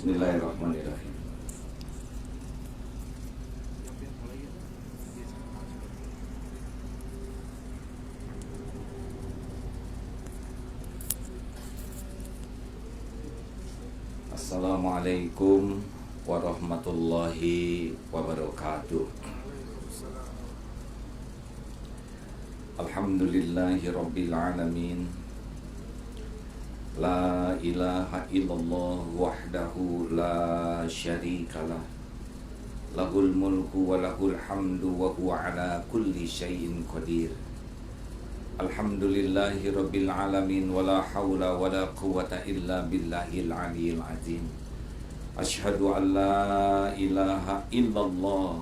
Bismillahirrahmanirrahim. Assalamualaikum warahmatullahi wabarakatuh. Alhamdulillahi rabbil alamin. La ilaha illallah wahdahu la syarikalah. Lahul mulku wa lahul hamdu wa huwa ala kulli syai'in qadir. Alhamdulillahi rabbil alamin wa la hawla wa la quwwata illa billahil aliyyil azim. Asyhadu an la ilaha illallah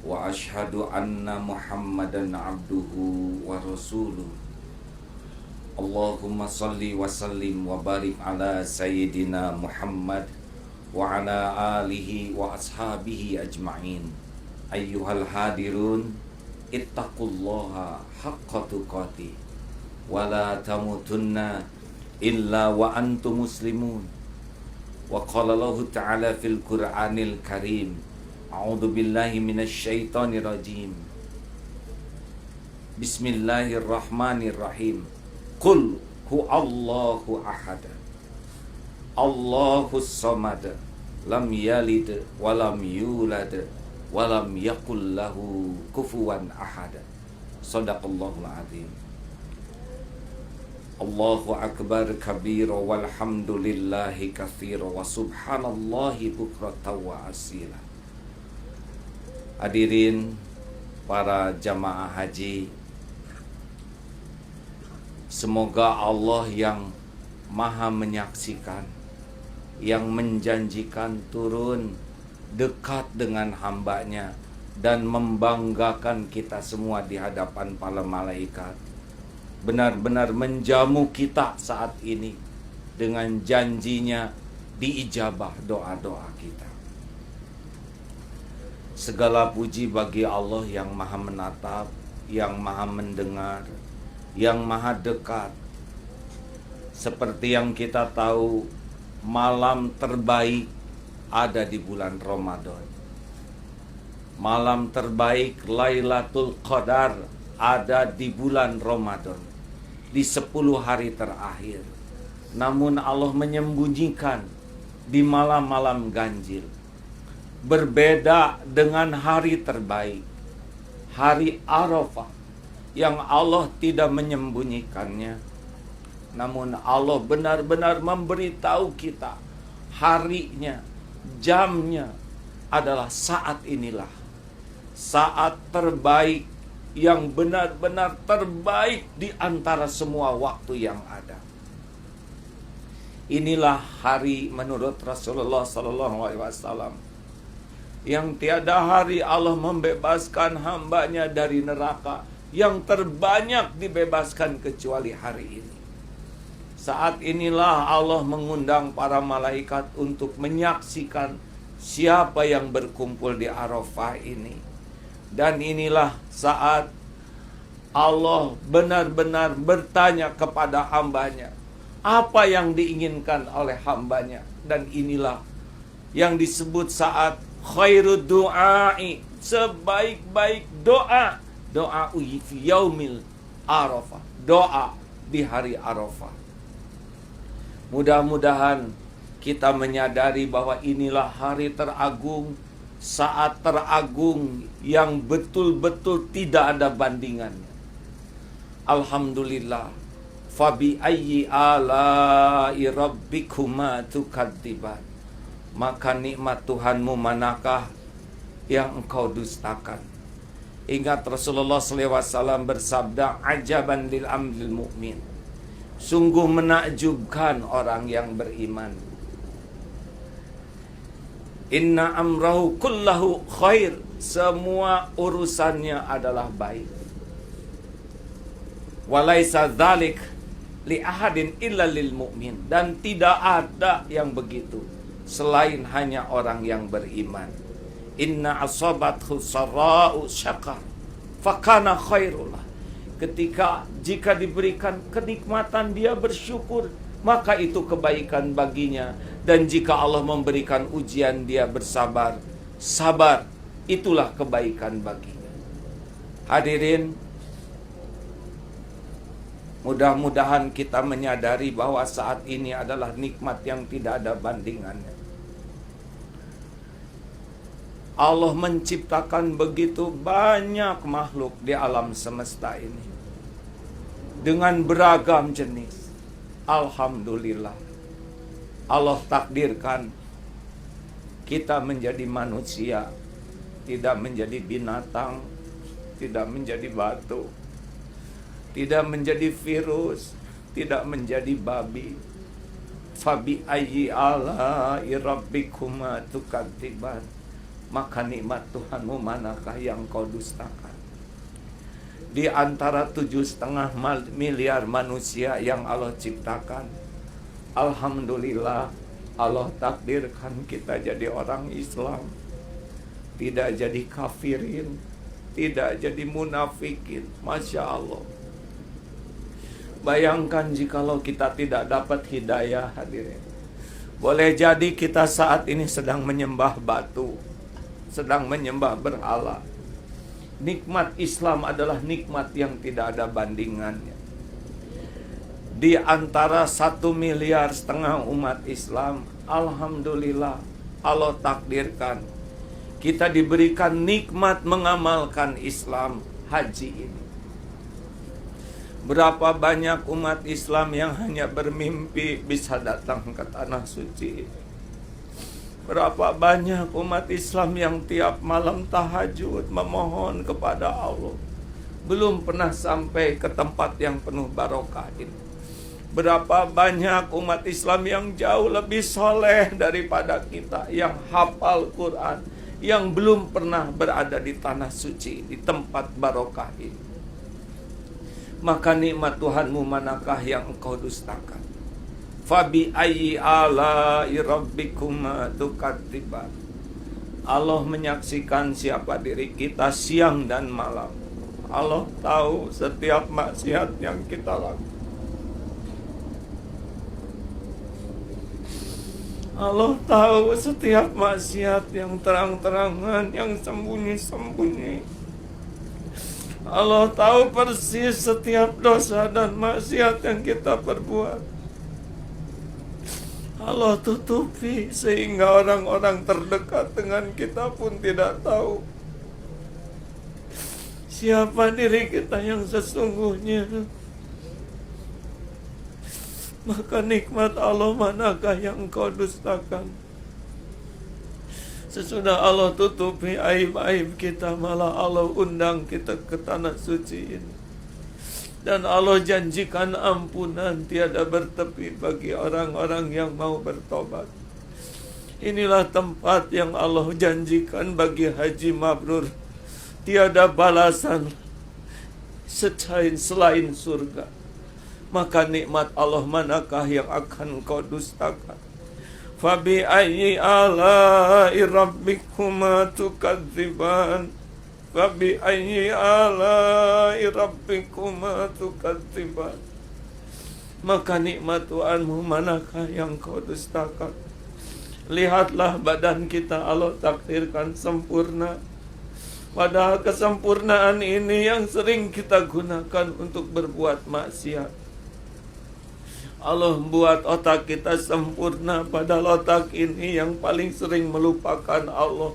wa asyhadu anna Muhammadan abduhu wa rasuluh. Allahumma salli wa sallim wa barik ala sayyidina Muhammad wa ala alihi wa ashabihi ajma'in. Ayyuhal hadirun, ittaqullaha haqqa tuqatih wa la tamutunna illa wa antum muslimun. Wa qala Allahu ta'ala fil Qur'anil Karim, a'udzu billahi minasy syaithanir rajim. Bismillahirrahmanirrahim. Qul huwallahu ahad, Allahus samad, lam yalid wa lam yulad wa lam yakul lahu kufuwan ahad. Shadaqallahul azim. Allahu akbar kabira walhamdulillahi katsira wa subhanallahi bukratan wa asila. Hadirin para jamaah haji, semoga Allah yang maha menyaksikan, yang menjanjikan turun dekat dengan hambanya dan membanggakan kita semua di hadapan para malaikat, benar-benar menjamu kita saat ini dengan janjinya diijabah doa-doa kita. Segala puji bagi Allah yang maha menatap, yang maha mendengar, yang maha dekat. Seperti yang kita tahu, malam terbaik ada di bulan Ramadan. Malam terbaik Lailatul Qadar ada di bulan Ramadan, di 10 hari terakhir. Namun Allah menyembunyikan di malam-malam ganjil. Berbeda dengan hari terbaik, hari Arafah, yang Allah tidak menyembunyikannya. Namun Allah benar-benar memberitahu kita harinya, jamnya adalah saat inilah. Saat terbaik, yang benar-benar terbaik di antara semua waktu yang ada. Inilah hari menurut Rasulullah SAW, yang tiada hari Allah membebaskan hambanya dari neraka yang terbanyak dibebaskan kecuali hari ini. Saat inilah Allah mengundang para malaikat untuk menyaksikan siapa yang berkumpul di Arafah ini. Dan inilah saat Allah benar-benar bertanya kepada hambanya apa yang diinginkan oleh hambanya. Dan inilah yang disebut saat khairud du'ai, sebaik-baik doa, doa fi yaumil Arafah, doa di hari Arafah. Mudah-mudahan kita menyadari bahwa inilah hari teragung, saat teragung yang betul-betul tidak ada bandingannya. Alhamdulillah. Fabi ayyi ala'i rabbikuma tukadziban. Maka nikmat Tuhanmu manakah yang engkau dustakan? Ingat Rasulullah SAW bersabda, ajaban lil amril mu'min. Sungguh menakjubkan orang yang beriman. Inna amrahu kullahu khair. Semua urusannya adalah baik. Walaisa dzalik li ahadin illa lil mu'min. Dan tidak ada yang begitu selain hanya orang yang beriman. Inna asabathu sarra'u syakar fakana khairullah. Jika diberikan kenikmatan dia bersyukur, maka itu kebaikan baginya. Dan jika Allah memberikan ujian, dia bersabar, sabar, itulah kebaikan baginya. Hadirin, mudah-mudahan kita menyadari bahwa saat ini adalah nikmat yang tidak ada bandingannya. Allah menciptakan begitu banyak makhluk di alam semesta ini dengan beragam jenis. Alhamdulillah, Allah takdirkan kita menjadi manusia, tidak menjadi binatang, tidak menjadi batu, tidak menjadi virus, tidak menjadi babi. Fabi ayyi ala'i rabbikuma tukadziban. Maka nikmat Tuhanmu manakah yang kau dustakan? Di antara 7,5 miliar manusia yang Allah ciptakan, alhamdulillah Allah takdirkan kita jadi orang Islam, tidak jadi kafirin, tidak jadi munafikin. Masya Allah. Bayangkan jikalau kita tidak dapat hidayah, hadirin. Boleh jadi kita saat ini sedang menyembah batu, sedang menyembah berhala. Nikmat Islam adalah nikmat yang tidak ada bandingannya. Di antara 1,5 miliar umat Islam, alhamdulillah Allah takdirkan kita diberikan nikmat mengamalkan Islam, haji ini. Berapa banyak umat Islam yang hanya bermimpi bisa datang ke tanah suci ini. Berapa banyak umat Islam yang tiap malam tahajud memohon kepada Allah, belum pernah sampai ke tempat yang penuh barokah ini. Berapa banyak umat Islam yang jauh lebih soleh daripada kita, yang hafal Quran, yang belum pernah berada di tanah suci, di tempat barokah ini. Maka nikmat Tuhanmu manakah yang engkau dustakan? Fabi ayyi ala'i rabbikuma tukadziban. Allah menyaksikan siapa diri kita siang dan malam. Allah tahu setiap maksiat yang kita lakukan. Allah tahu setiap maksiat yang terang-terangan, yang sembunyi-sembunyi. Allah tahu persis setiap dosa dan maksiat yang kita perbuat. Allah tutupi sehingga orang-orang terdekat dengan kita pun tidak tahu siapa diri kita yang sesungguhnya. Maka nikmat Allah manakah yang engkau dustakan? Sesudah Allah tutupi aib-aib kita, malah Allah undang kita ke tanah suci ini. Dan Allah janjikan ampunan tiada bertepi bagi orang-orang yang mau bertobat. Inilah tempat yang Allah janjikan bagi haji mabrur. Tiada balasan selain surga. Maka nikmat Allah manakah yang akan kau dustakan? Fabi ayyi ala'i rabbikuma tukadziban. Fabi ayyi ala'i rabbikuma tukadziban. Maka nikmat Tuhanmu manakah yang kau dustakan? Lihatlah badan kita Allah takdirkan sempurna. Padahal kesempurnaan ini yang sering kita gunakan untuk berbuat maksiat. Allah buat otak kita sempurna, padahal otak ini yang paling sering melupakan Allah.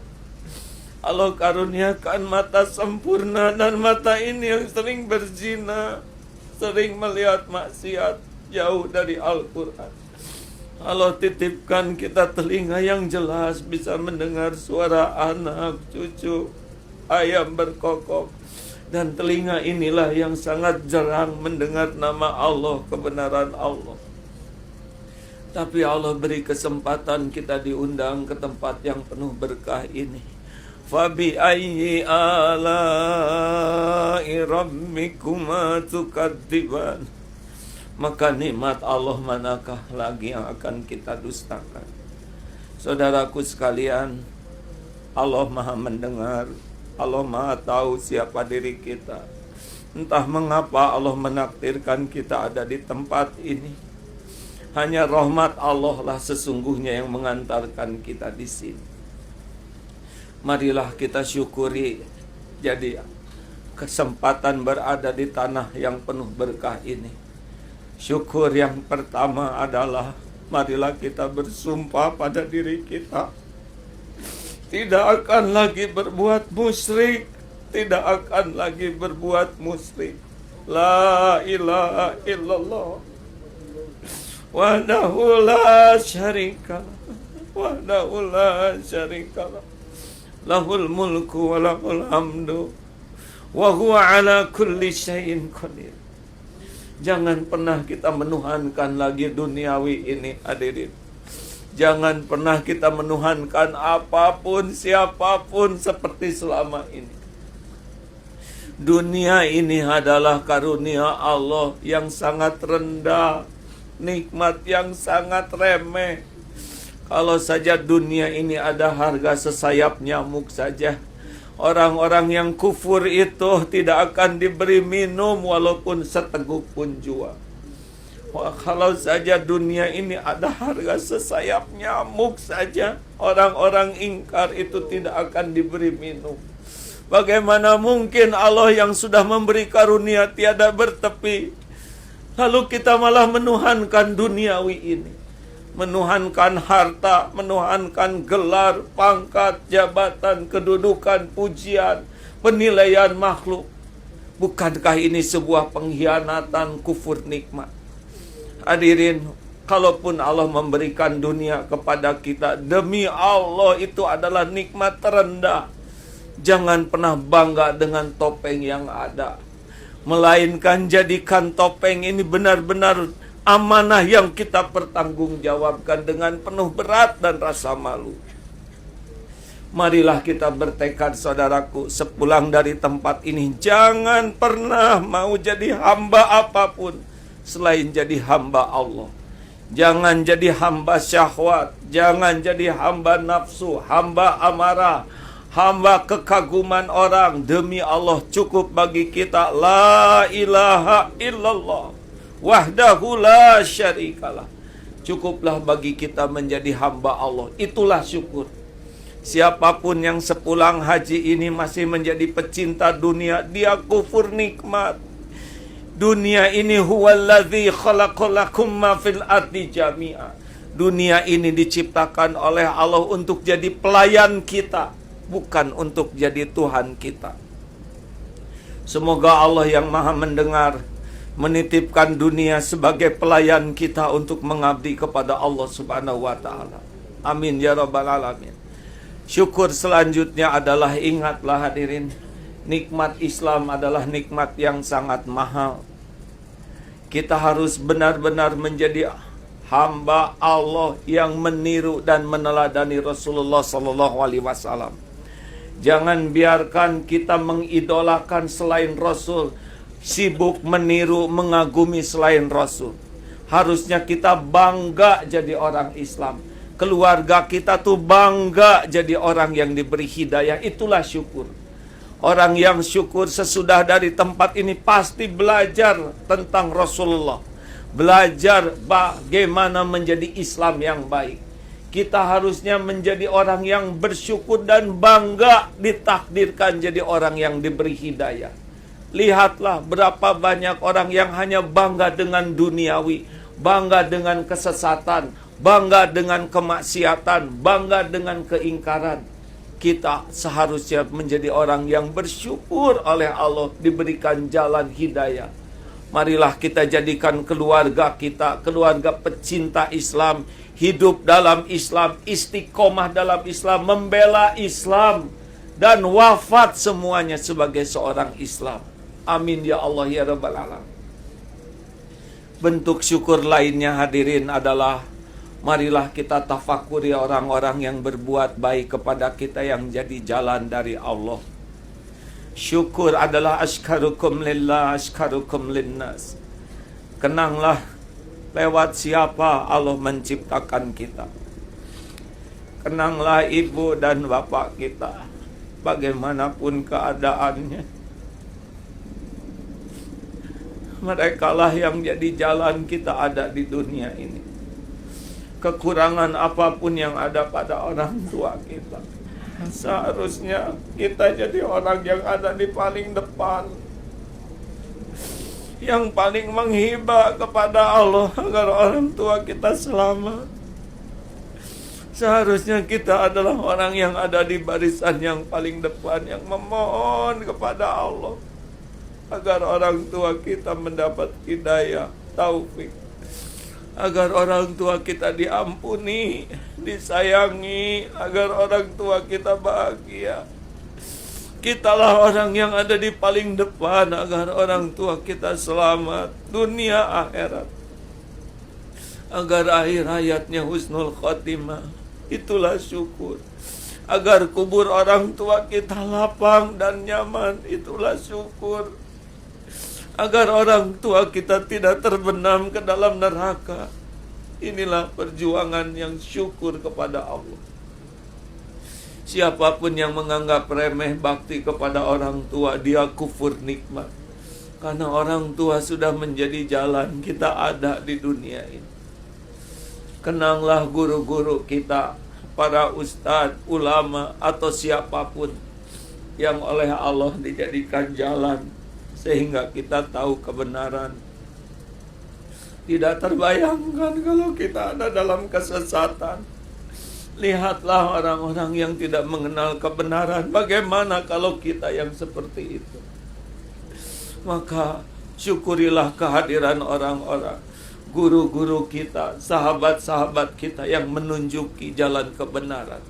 Allah karuniakan mata sempurna, dan mata ini yang sering berzina, sering melihat maksiat jauh dari Al-Quran. Allah titipkan kita telinga yang jelas, bisa mendengar suara anak, cucu, ayam berkokok. Dan telinga inilah yang sangat jarang mendengar nama Allah, kebenaran Allah. Tapi Allah beri kesempatan kita diundang ke tempat yang penuh berkah ini. Fabi ayyi ala'i rabbikuma tukadziban. Maka nikmat Allah manakah lagi yang akan kita dustakan? Saudaraku sekalian, Allah Maha mendengar, Allah Maha tahu siapa diri kita. Entah mengapa Allah menakdirkan kita ada di tempat ini. Hanya rahmat Allah lah sesungguhnya yang mengantarkan kita di sini. Marilah kita syukuri jadi kesempatan berada di tanah yang penuh berkah ini. Syukur yang pertama adalah marilah kita bersumpah pada diri kita, tidak akan lagi berbuat musyrik, tidak akan lagi berbuat musyrik. La ilaha illallah wahdahu la syarika wahdahu la syarika lahul mulku wa lahul hamdu wa huwa ala kulli syai'in qadir. Jangan pernah kita menuhankan lagi duniawi ini, hadirin. Jangan pernah kita menuhankan apapun, siapapun seperti selama ini. Dunia ini adalah karunia Allah yang sangat rendah, nikmat yang sangat remeh. Kalau saja dunia ini ada harga sesayap nyamuk saja, orang-orang yang kufur itu tidak akan diberi minum walaupun seteguk pun jua. Wah, kalau saja dunia ini ada harga sesayap nyamuk saja, orang-orang ingkar itu tidak akan diberi minum. Bagaimana mungkin Allah yang sudah memberi karunia tiada bertepi, lalu kita malah menuhankan duniawi ini, menuhankan harta, menuhankan gelar, pangkat, jabatan, kedudukan, pujian, penilaian makhluk. Bukankah ini sebuah pengkhianatan, kufur nikmat? Hadirin, kalaupun Allah memberikan dunia kepada kita, demi Allah itu adalah nikmat terendah. Jangan pernah bangga dengan topeng yang ada, melainkan jadikan topeng ini benar-benar amanah yang kita pertanggungjawabkan dengan penuh berat dan rasa malu. Marilah kita bertekad, saudaraku, sepulang dari tempat ini, jangan pernah mau jadi hamba apapun selain jadi hamba Allah. Jangan jadi hamba syahwat, jangan jadi hamba nafsu, hamba amarah, hamba kekaguman orang. Demi Allah, cukup bagi kita la ilaha illallah wahdahu la syarikalah. Cukuplah bagi kita menjadi hamba Allah. Itulah syukur. Siapapun yang sepulang haji ini masih menjadi pecinta dunia, dia kufur nikmat. Dunia ini huwallazi khalaqalakum ma fil ardi jami'a. Dunia ini diciptakan oleh Allah untuk jadi pelayan kita, bukan untuk jadi Tuhan kita. Semoga Allah yang maha mendengar menitipkan dunia sebagai pelayan kita untuk mengabdi kepada Allah subhanahu wa ta'ala. Amin ya rabbal alamin. Syukur selanjutnya adalah, ingatlah hadirin, nikmat Islam adalah nikmat yang sangat mahal. Kita harus benar-benar menjadi hamba Allah yang meniru dan meneladani Rasulullah sallallahu alaihi wasallam. Jangan biarkan kita mengidolakan selain Rasul, sibuk meniru, mengagumi selain Rasul. Harusnya kita bangga jadi orang Islam. Keluarga kita tuh bangga jadi orang yang diberi hidayah. Itulah syukur. Orang yang syukur sesudah dari tempat ini pasti belajar tentang Rasulullah, belajar bagaimana menjadi Islam yang baik. Kita harusnya menjadi orang yang bersyukur dan bangga ditakdirkan jadi orang yang diberi hidayah. Lihatlah berapa banyak orang yang hanya bangga dengan duniawi, bangga dengan kesesatan, bangga dengan kemaksiatan, bangga dengan keingkaran. Kita seharusnya menjadi orang yang bersyukur oleh Allah diberikan jalan hidayah. Marilah kita jadikan keluarga kita keluarga pecinta Islam, hidup dalam Islam, istiqomah dalam Islam, membela Islam, dan wafat semuanya sebagai seorang Islam. Amin ya Allah ya rabbal alamin. Bentuk syukur lainnya hadirin adalah, marilah kita tafakuri orang-orang yang berbuat baik kepada kita yang jadi jalan dari Allah. Syukur adalah asykarukum lillah, asykarukum linnas. Kenanglah lewat siapa Allah menciptakan kita. Kenanglah ibu dan bapak kita, bagaimanapun keadaannya. Merekalah yang jadi jalan kita ada di dunia ini. kekurangan apapun yang ada pada orang tua kita. Seharusnya kita jadi orang yang ada di paling depan, yang paling menghibah kepada Allah agar orang tua kita selamat. Seharusnya kita adalah orang yang ada di barisan yang paling depan, yang memohon kepada Allah agar orang tua kita mendapat hidayah, taufik, agar orang tua kita diampuni, disayangi, agar orang tua kita bahagia. Kitalah orang yang ada di paling depan agar orang tua kita selamat dunia akhirat, agar akhir hayatnya husnul khotimah. Itulah syukur. Agar kubur orang tua kita lapang dan nyaman. Itulah syukur. Agar orang tua kita tidak terbenam ke dalam neraka. Inilah perjuangan yang syukur kepada Allah. Siapapun yang menganggap remeh bakti kepada orang tua, dia kufur nikmat. Karena orang tua sudah menjadi jalan kita ada di dunia ini. Kenanglah guru-guru kita, para ustadz, ulama, atau siapapun yang oleh Allah dijadikan jalan sehingga kita tahu kebenaran. Tidak terbayangkan kalau kita ada dalam kesesatan. Lihatlah orang-orang yang tidak mengenal kebenaran. Bagaimana kalau kita yang seperti itu? Maka syukurilah kehadiran orang-orang, guru-guru kita, sahabat-sahabat kita yang menunjuki jalan kebenaran.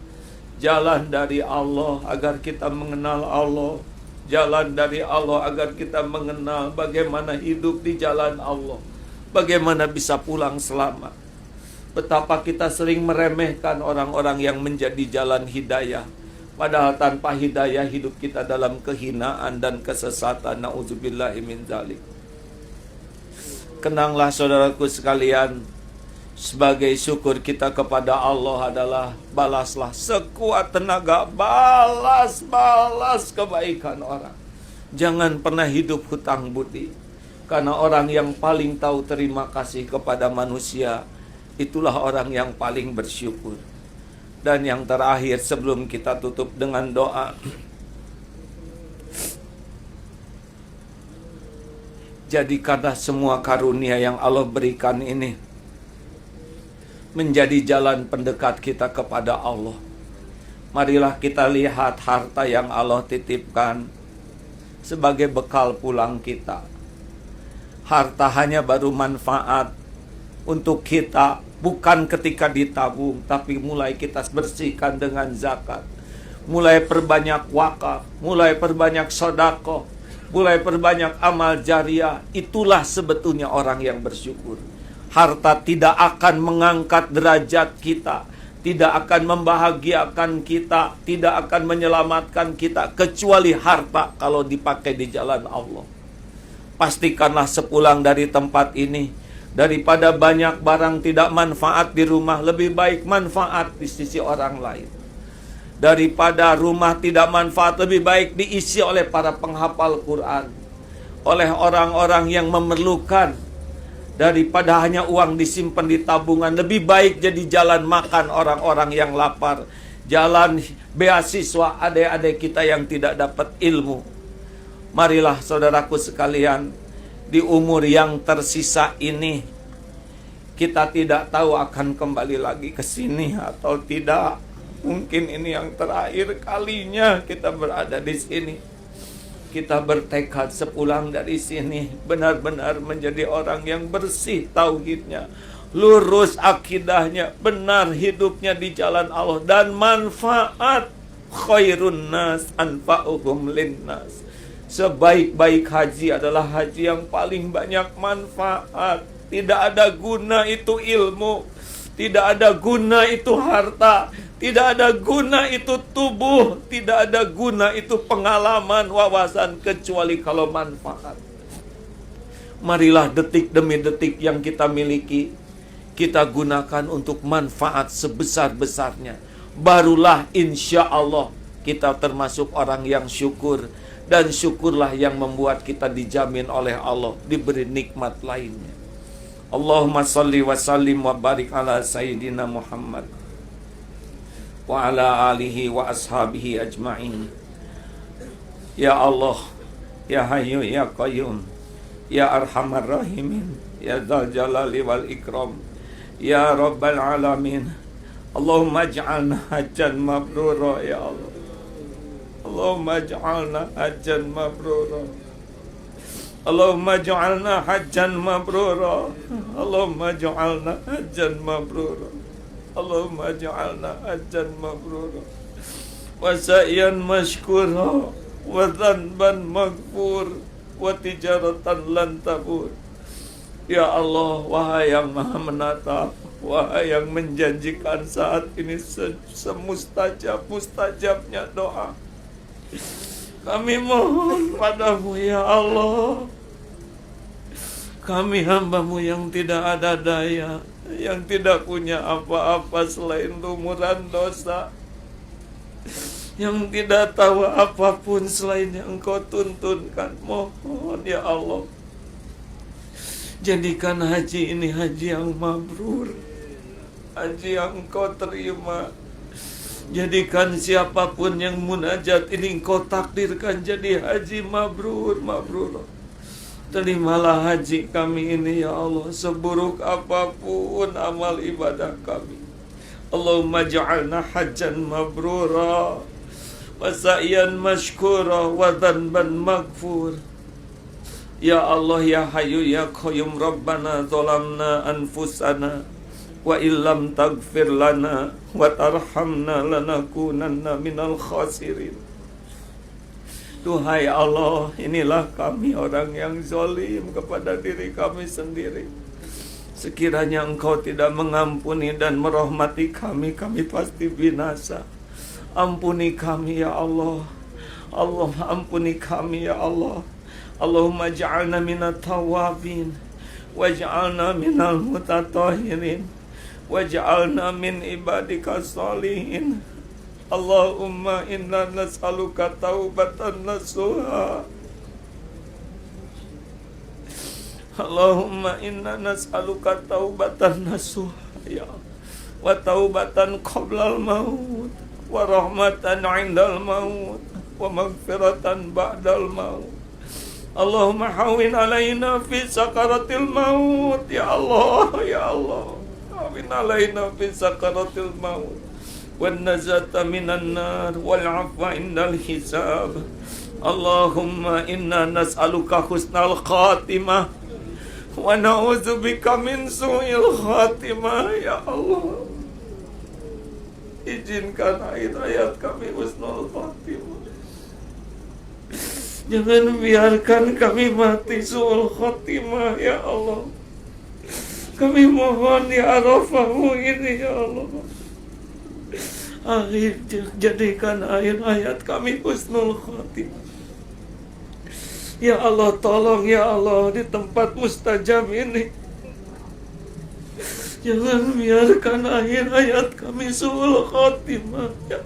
Jalan dari Allah agar kita mengenal Allah. Jalan dari Allah agar kita mengenal bagaimana hidup di jalan Allah. Bagaimana bisa pulang selamat. Betapa kita sering meremehkan orang-orang yang menjadi jalan hidayah. Padahal tanpa hidayah hidup kita dalam kehinaan dan kesesatan. Na'udzubillahi min dzalik. Kenanglah saudaraku sekalian, sebagai syukur kita kepada Allah adalah balaslah sekuat tenaga, balas kebaikan orang. Jangan pernah hidup hutang budi, karena orang yang paling tahu terima kasih kepada manusia, itulah orang yang paling bersyukur. Dan yang terakhir sebelum kita tutup dengan doa, jadikanlah semua karunia yang Allah berikan ini menjadi jalan pendekat kita kepada Allah. Marilah kita lihat harta yang Allah titipkan sebagai bekal pulang kita. Harta hanya baru manfaat untuk kita, bukan ketika ditabung, tapi mulai kita bersihkan dengan zakat, mulai perbanyak wakaf, mulai perbanyak sedekah, mulai perbanyak amal jariah. Itulah sebetulnya orang yang bersyukur. Harta tidak akan mengangkat derajat kita, tidak akan membahagiakan kita, tidak akan menyelamatkan kita, kecuali harta kalau dipakai di jalan Allah. Pastikanlah sepulang dari tempat ini, daripada banyak barang tidak manfaat di rumah, lebih baik manfaat di sisi orang lain. Daripada rumah tidak manfaat, lebih baik diisi oleh para penghafal Quran, oleh orang-orang yang memerlukan. Daripada hanya uang disimpan di tabungan, lebih baik jadi jalan makan orang-orang yang lapar, jalan beasiswa adik-adik kita yang tidak dapat ilmu. Marilah saudaraku sekalian, di umur yang tersisa ini, kita tidak tahu akan kembali lagi ke sini atau tidak. Mungkin ini yang terakhir kalinya kita berada di sini. Kita bertekad sepulang dari sini benar-benar menjadi orang yang bersih tauhidnya, lurus akidahnya, benar hidupnya di jalan Allah, dan manfaat. Khairun nas anfa'uhum linnas. Sebaik-baik haji adalah haji yang paling banyak manfaat. Tidak ada guna itu ilmu, tidak ada guna itu harta, tidak ada guna itu tubuh, tidak ada guna itu pengalaman, wawasan, kecuali kalau manfaat. Marilah detik demi detik yang kita miliki, kita gunakan untuk manfaat sebesar-besarnya. Barulah insya Allah kita termasuk orang yang syukur. Dan syukurlah yang membuat kita dijamin oleh Allah, diberi nikmat lainnya. Allahumma salli wa sallim wa barik ala Sayyidina Muhammad wa ala alihi wa ashabihi ajma'in. Ya Allah, Ya Hayyu Ya Qayyum, Ya Arhamar Rahimin, Ya Dzal Jalali wal Ikram, Ya Rabbal Alamin. Allahumma ij'alna hajjan mabrura ya Allah. Allahumma ij'alna hajjan mabrura. Allahumma ij'alna hajjan mabrura. Allahumma ij'alna hajjan mabrura. Allahumma ij'alna hajjan mabrura. Wa sa'yan mashkura wa dhanban maghfur wa tijaratan lan tabur. Ya Allah, wahai yang Maha menatap, wahai yang menjanjikan saat ini semustajab-mustajabnya doa, kami mohon padamu ya Allah. Kami hamba-Mu yang tidak ada daya, yang tidak punya apa-apa selain lumuran dosa, yang tidak tahu apapun selain yang Engkau tuntunkan. Mohon ya Allah, jadikan haji ini haji yang mabrur, haji yang Engkau terima. Jadikan siapapun yang munajat ini Engkau takdirkan jadi haji mabrur, mabrur. Terimalah haji kami ini ya Allah, seburuk apapun amal ibadah kami. Allahumma ja'alna hajjan mabrura wa sa'yan mashkura wa dhanban maghfur. Ya Allah, Ya Hayyu Ya Qayyum, Rabbana zalamna anfusana wa illam taghfir lana wa tarhamna lanakunanna minal khasirin. Duhai Allah, inilah kami orang yang zalim kepada diri kami sendiri. Sekiranya Engkau tidak mengampuni dan merahmati kami, kami pasti binasa. Ampuni kami ya Allah. Allah, ampuni kami ya Allah. Allahumma ja'alna minat tawabin waj'alna minal mutatahirin waj'alna min ibadika salihin. Allahumma inna nas'aluka taubatan nasuha. Allahumma inna nas'aluka taubatan nasuha ya, wa taubatan qablal maut, wa rahmatan 'indal maut, wa maghfiratan ba'dal maut. Allahumma hawin alaina fi sakaratil maut ya Allah, ya Allah. Hawin alaina fi sakaratil maut wan najata minan nar wal 'afwa indal hisab. Allahumma inna nas'aluka husnal khatimah wa na'udzubika min su'il khatimah ya Allah. Izinkan ayat-ayat kami husnul khatimah. Jangan biarkan kami mati su'ul khatimah ya Allah. Kami mohon di Arafah-Mu ini ya Allah. Jadikan ayat-ayat kami husnul khatimah. Ya Allah, tolong ya Allah di tempat mustajab ini. Jangan biarkan ayat-ayat kami su'ul khatimah ya.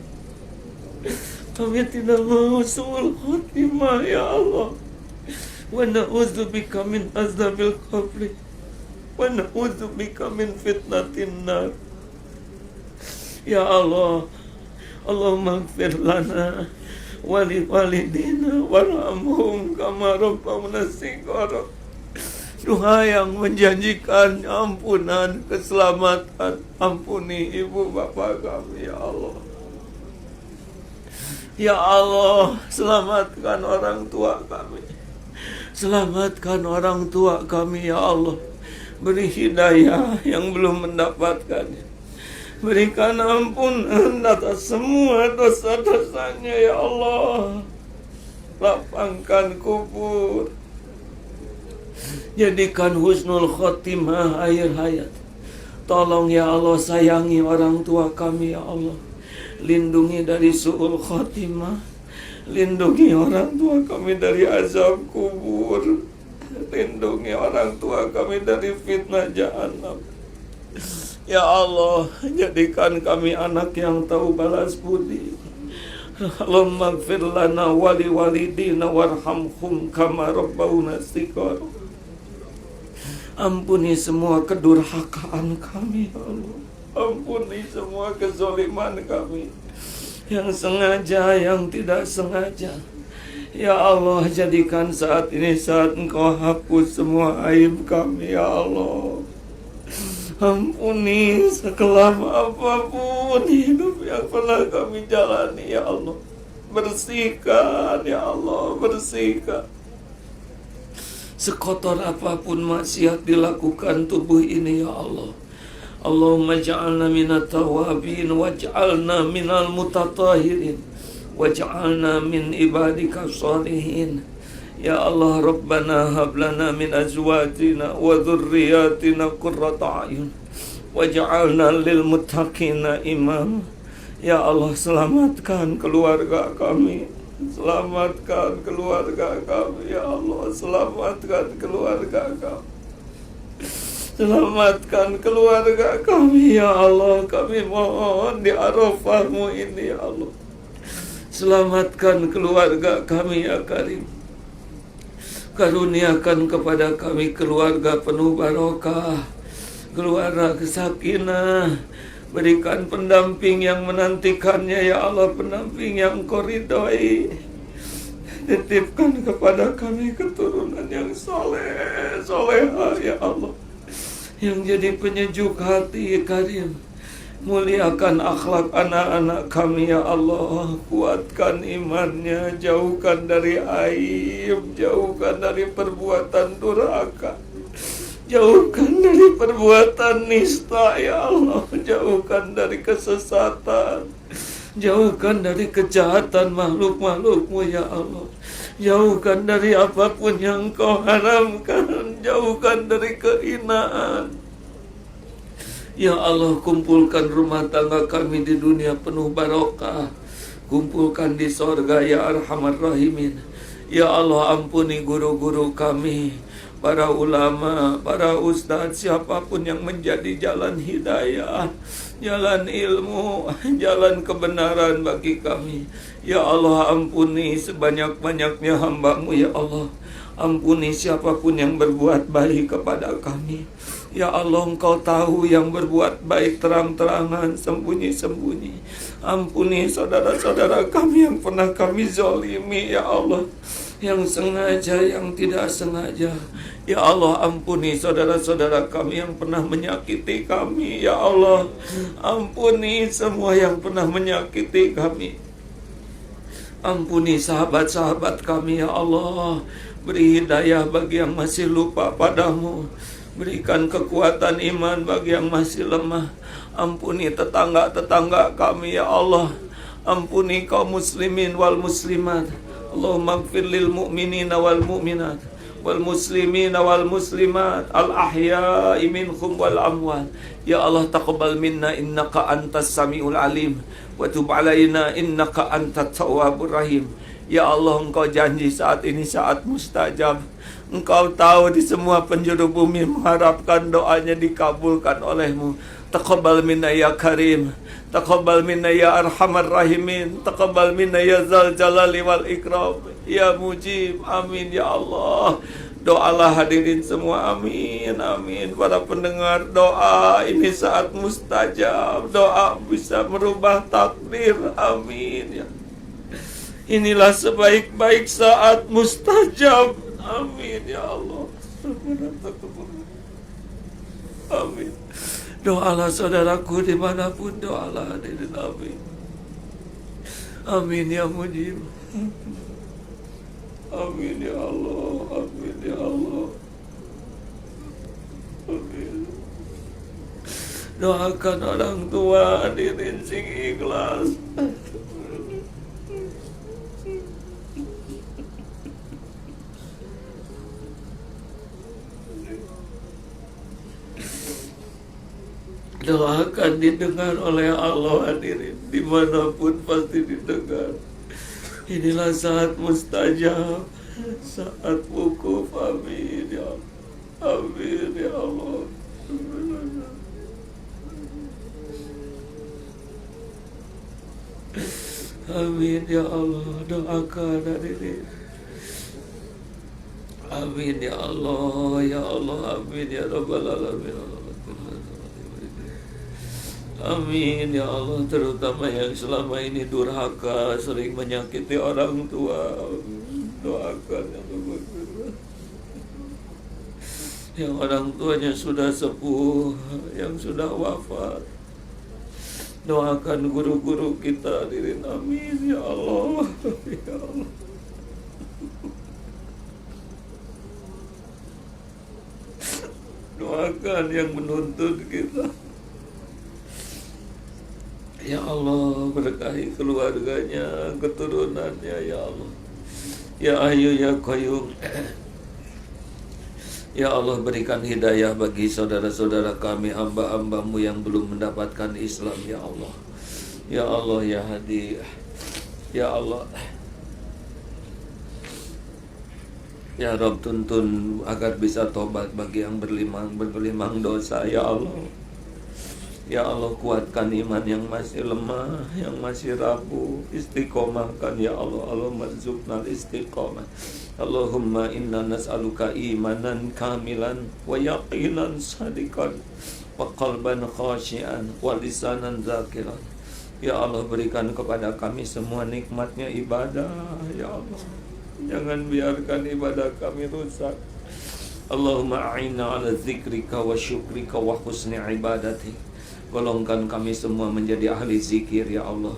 Kami tidak mau su'ul khatimah ya Allah. Wa na'udzubika min azabil qabri wa na'udzubika min fitnatin nar. Ya Allah, Allahumma ighfir lana wa li walidina warhamhum kama rabbawna shighara. Doa yang menjanjikan ampunan, keselamatan. Ampuni ibu bapak kami ya Allah. Ya Allah, selamatkan orang tua kami. Selamatkan orang tua kami ya Allah. Beri hidayah yang belum mendapatkannya. Berikan ampunan atas semua dosa-dosanya ya Allah. Lapangkan kubur. Jadikan husnul khotimah akhir hayat. Tolong ya Allah, sayangi orang tua kami ya Allah. Lindungi dari su'ul khotimah. Lindungi orang tua kami dari azab kubur. Lindungi orang tua kami dari fitnah jahannam. Ya Allah, jadikan kami anak yang tahu balas budi. Allahumma ighfir lana wa li walidina warhamhum kama rabbawna shighara. Ampuni semua kedurhakaan kami ya Allah. Ampuni semua kezaliman kami, yang sengaja, yang tidak sengaja. Ya Allah, jadikan saat ini saat Engkau hapus semua aib kami ya Allah. Ampuni sekelam apapun hidup yang pernah kami jalani ya Allah. Bersihkan ya Allah, bersihkan. Sekotor apapun maksiat dilakukan tubuh ini ya Allah. Allahumma ja'alna minat tawabin, waj'alna minal mutatahirin, waj'alna min ibadika salihin. Ya Allah, Rabbana hablana min azwajina wa dhurriyyatina qurrata a'yun, waj'alna lil muttaqina imam. Ya Allah, selamatkan keluarga kami. Selamatkan keluarga kami ya Allah. Selamatkan keluarga kami. Selamatkan keluarga kami ya Allah. Kami mohon di Arafah-Mu ini ya Allah. Selamatkan keluarga kami ya Karim. Karuniakan kepada kami keluarga penuh barokah, keluarga sakinah. Berikan pendamping yang menantikannya ya Allah, pendamping yang Engkau ridhoi. Titipkan kepada kami keturunan yang soleh, soleha ya Allah, yang jadi penyejuk hati Karim. Muliakan akhlak anak-anak kami ya Allah. Kuatkan imannya, jauhkan dari aib, jauhkan dari perbuatan durhaka, jauhkan dari perbuatan nista ya Allah. Jauhkan dari kesesatan, jauhkan dari kejahatan makhluk-makhluk-Mu ya Allah. Jauhkan dari apapun yang Engkau haramkan, jauhkan dari kehinaan. Ya Allah, kumpulkan rumah tangga kami di dunia penuh barokah, kumpulkan di sorga ya Arhamar Rahimin. Ya Allah, ampuni guru-guru kami, para ulama, para ustadz, siapapun yang menjadi jalan hidayah, jalan ilmu, jalan kebenaran bagi kami. Ya Allah, ampuni sebanyak-banyaknya hamba-Mu ya Allah. Ampuni siapapun yang berbuat baik kepada kami. Ya Allah, Engkau tahu yang berbuat baik terang-terangan, sembunyi-sembunyi. Ampuni saudara-saudara kami yang pernah kami zalimi ya Allah, yang sengaja, yang tidak sengaja. Ya Allah, ampuni saudara-saudara kami yang pernah menyakiti kami ya Allah. Ampuni semua yang pernah menyakiti kami. Ampuni sahabat-sahabat kami ya Allah. Beri hidayah bagi yang masih lupa padamu. Berikan kekuatan iman bagi yang masih lemah. Ampuni tetangga-tetangga kami ya Allah. Ampuni kaum muslimin wal muslimat. Allahumma ighfir lil mu'minina wal mu'minat, wal muslimina wal muslimat, al ahya'i minhum wal amwat. Ya Allah, taqabbal minna innaka antas samiul alim, wa tub alaina innaka antat tawwabur rahim. Ya Allah, Engkau janji saat ini saat mustajab. Engkau tahu di semua penjuru bumi mengharapkan doanya dikabulkan oleh-Mu. Taqabbal minna ya Karim, taqabbal minna ya Arhamar Rahimin, taqabbal minna ya Zal Jalali wal Ikram, ya Mujib. Amin ya Allah. Doalah hadirin semua, amin, amin. Para pendengar, doa ini saat mustajab. Doa bisa merubah takdir, amin ya. Inilah sebaik-baik saat mustajab. Amin ya Allah. Amin. Doalah saudaraku dimanapun, doalah hadirin, amin. Amin ya Mujib. Amin ya Allah. Amin ya Allah. Amin. Doakan orang tua hadirin sing ikhlas. Doakan didengar oleh Allah hadirin, dimanapun pasti didengar. Inilah saat mustajab, saat wukuf. Amin ya Allah. Amin ya Allah. Amin ya Allah. Doakan hadirin. Amin ya Allah, ya Allah, amin ya Rabbal Alamin. Amin ya Allah, terutama yang selama ini durhaka, sering menyakiti orang tua. Doakan ya Allah. Yang orang tuanya sudah sepuh, yang sudah wafat. Doakan guru-guru kita, hadirin, amin ya Allah. Ya Allah. Doakan yang menuntut kita. Ya Allah, berkahi keluarganya, keturunannya, ya Allah. Ya Hayyu ya Qayyum. Ya Allah, berikan hidayah bagi saudara-saudara kami, hamba-hambamu yang belum mendapatkan Islam, ya Allah. Ya Allah, ya Hadi. Ya Allah. Ya Rabb, tuntun agar bisa tobat bagi yang bergelimang dosa, ya Allah. Ya Allah, kuatkan iman yang masih lemah, yang masih rapuh, istiqomahkan ya Allah. Allahumma rzuqnal istiqomah. Allahumma inna nas'aluka imanan kamilan wa yaqinan sadiqan wa qalban khashian wa lisanan zakiran. Ya Allah, berikan kepada kami semua nikmatnya ibadah, ya Allah. Jangan biarkan ibadah kami rusak. Allahumma a'inna ala zikrika wa syukrika wa husni ibadatik. Golongkan kami semua menjadi ahli zikir, ya Allah.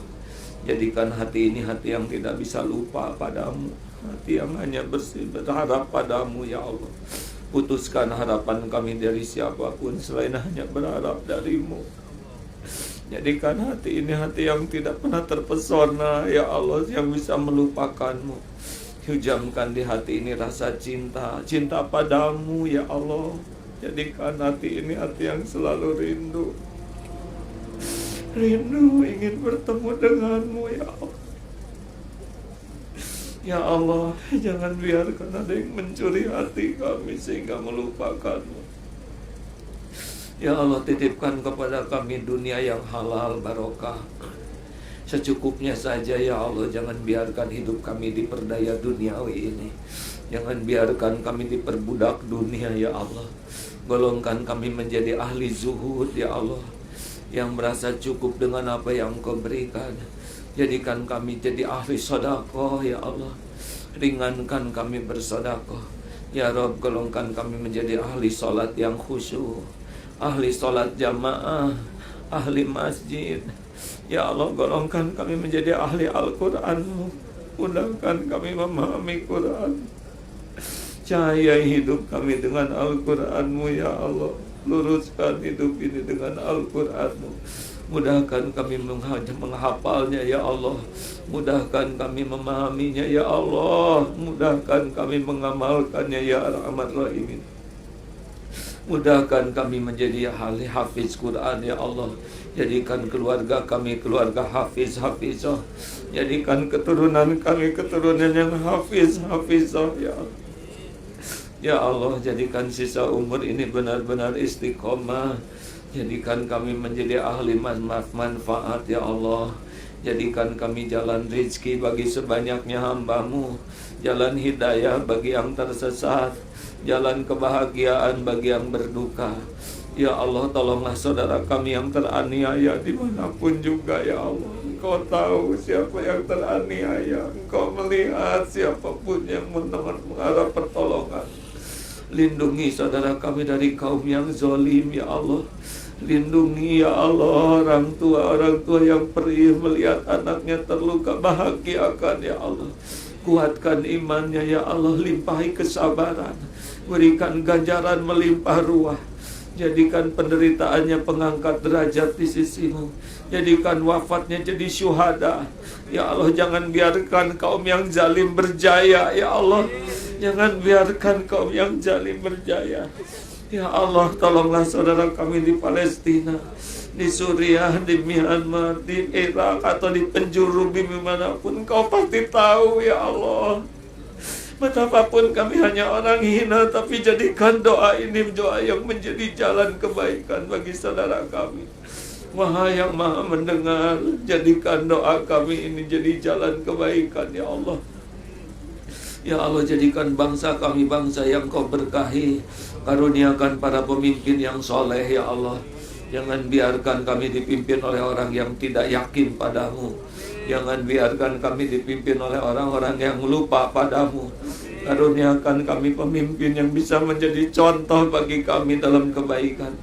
Jadikan hati ini hati yang tidak bisa lupa padamu, hati yang hanya berharap padamu, ya Allah. Putuskan harapan kami dari siapapun selain hanya berharap darimu. Jadikan hati ini hati yang tidak pernah terpesona, ya Allah, yang bisa melupakanmu. Hujamkan di hati ini rasa cinta padamu, ya Allah. Jadikan hati ini hati yang selalu rindu ingin bertemu denganmu, ya Allah. Ya Allah, jangan biarkan ada yang mencuri hati kami sehingga melupakanmu. Ya Allah, titipkan kepada kami dunia yang halal barokah. Secukupnya saja, ya Allah. Jangan biarkan hidup kami diperdaya duniawi ini. Jangan biarkan kami diperbudak dunia, ya Allah. Golongkan kami menjadi ahli zuhud, ya Allah, yang merasa cukup dengan apa yang Engkau berikan. Jadikan kami jadi ahli sedekah, ya Allah. Ringankan kami bersedekah. Ya Rabb, golongkan kami menjadi ahli salat yang khusyuk, ahli salat jamaah, ahli masjid. Ya Allah, golongkan kami menjadi ahli Al-Quran. Mudahkan kami memahami Quran. Cahaya hidup kami dengan Al-Quran-Mu, ya Allah. Luruskan hidup ini dengan Al-Quran-Mu. Mudahkan kami menghafalnya, ya Allah. Mudahkan kami memahaminya, ya Allah. Mudahkan kami mengamalkannya, ya Arhamar Rahimin. Mudahkan kami menjadi ahli hafiz Quran, ya Allah. Jadikan keluarga kami keluarga hafiz-hafizah. Jadikan keturunan kami keturunan yang hafiz-hafizah, ya Allah. Ya Allah, jadikan sisa umur ini benar-benar istiqomah. Jadikan kami menjadi ahli manfaat, ya Allah. Jadikan kami jalan rezeki bagi sebanyaknya hamba-Mu, jalan hidayah bagi yang tersesat, jalan kebahagiaan bagi yang berduka. Ya Allah, tolonglah saudara kami yang teraniaya dimanapun juga, ya Allah. Engkau tahu siapa yang teraniaya. Engkau melihat siapapun yang mengharap pertolongan. Lindungi saudara kami dari kaum yang zalim, ya Allah. Lindungi, ya Allah, orang tua yang perih melihat anaknya terluka. Bahagiakan, ya Allah. Kuatkan imannya, ya Allah. Limpahi kesabaran. Berikan ganjaran melimpah ruah. Jadikan penderitaannya pengangkat derajat di sisi-Mu. Jadikan wafatnya jadi syuhada. Ya Allah, jangan biarkan kaum yang zalim berjaya, ya Allah. Jangan biarkan kaum yang zalim berjaya. Ya Allah, tolonglah saudara kami di Palestina, di Suriah, di Myanmar, di Irak, atau di penjuru bumi manapun. Kau pasti tahu, ya Allah. Betapapun kami hanya orang hina, tapi jadikan doa ini doa yang menjadi jalan kebaikan bagi saudara kami. Wahai yang maha mendengar, jadikan doa kami ini jadi jalan kebaikan, ya Allah. Ya Allah, jadikan bangsa kami bangsa yang Kau berkahi. Karuniakan para pemimpin yang soleh ya Allah. Jangan biarkan kami dipimpin oleh orang yang tidak yakin padamu. Jangan biarkan kami dipimpin oleh orang-orang yang lupa padamu. Karuniakan kami pemimpin yang bisa menjadi contoh bagi kami dalam kebaikan,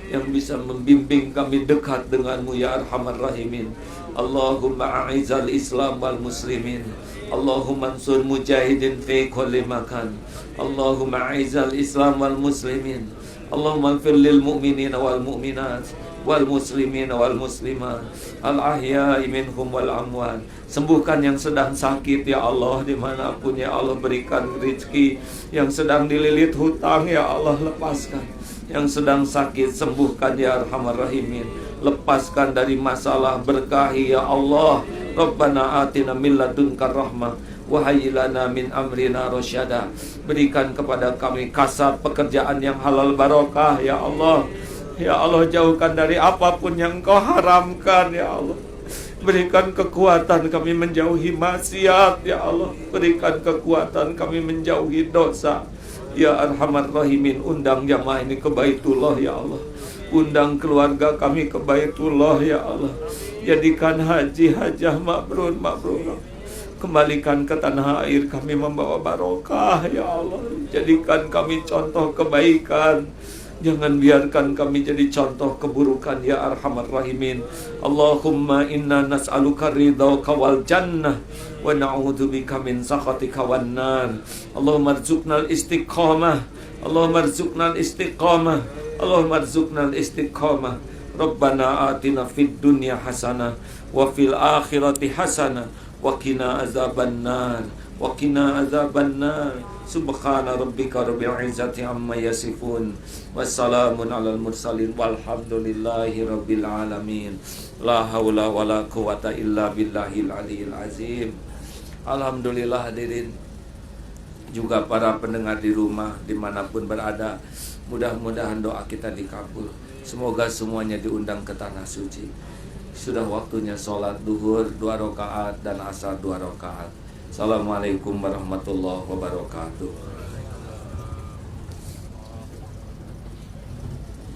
yang bisa membimbing kami dekat denganmu ya Arhamar Rahimin. Allahumma a'izal Islam wal muslimin. Allahumma ansur mujahidin fi kulli makan. Allahumma a'izal Islam wal muslimin. Allahumma ighfir lil mu'minina wal mu'minat wal muslimina wal muslimat al ahya'i minhum wal amwat. Sembuhkan yang sedang sakit ya Allah dimanapun ya Allah. Berikan rezeki. Yang sedang dililit hutang ya Allah lepaskan. Yang sedang sakit sembuhkan ya Arhamar Rahimin. Lepaskan dari masalah, berkahi ya Allah. Rabbana atina min ladunka rahmah wa hayyi lana min amrina rasyada. Berikan kepada kami kasab pekerjaan yang halal barokah ya Allah. Ya Allah, jauhkan dari apapun yang Kau haramkan ya Allah. Berikan kekuatan kami menjauhi maksiat ya Allah. Berikan kekuatan kami menjauhi dosa ya Arhamar Rahimin. Undang jamaah ini ke Baitullah ya Allah. Undang keluarga kami ke Baitullah ya Allah. Jadikan haji hajah mabrur. Kembalikan ke tanah air kami membawa barokah ya Allah. Jadikan kami contoh kebaikan. Jangan biarkan kami jadi contoh keburukan ya Arhamar Rahimin. Allahumma inna nas'aluka ridhaka wal jannah wa na'udzubika min sakhatika wan nar. Allahumma arzuqnal istiqamah. Allahumma arzuqnal istiqamah. Allahumma arzuqnal istiqamah. Rabbana atina fid dunya hasanah wa fil akhirati hasanah wa qina azabannar. Wa qina azabannar. Subhana rabbika rabbil izzati amma yasifun. Wassalamun alal mursalin walhamdulillahi rabbil alamin. La haula wala quwata illa billahil aliyil azim. Alhamdulillah hadirin, juga para pendengar di rumah dimanapun berada, mudah-mudahan doa kita dikabul. Semoga semuanya diundang ke tanah suci. Sudah waktunya sholat duhur 2 rakaat dan asar 2 rakaat. Assalamualaikum warahmatullahi wabarakatuh.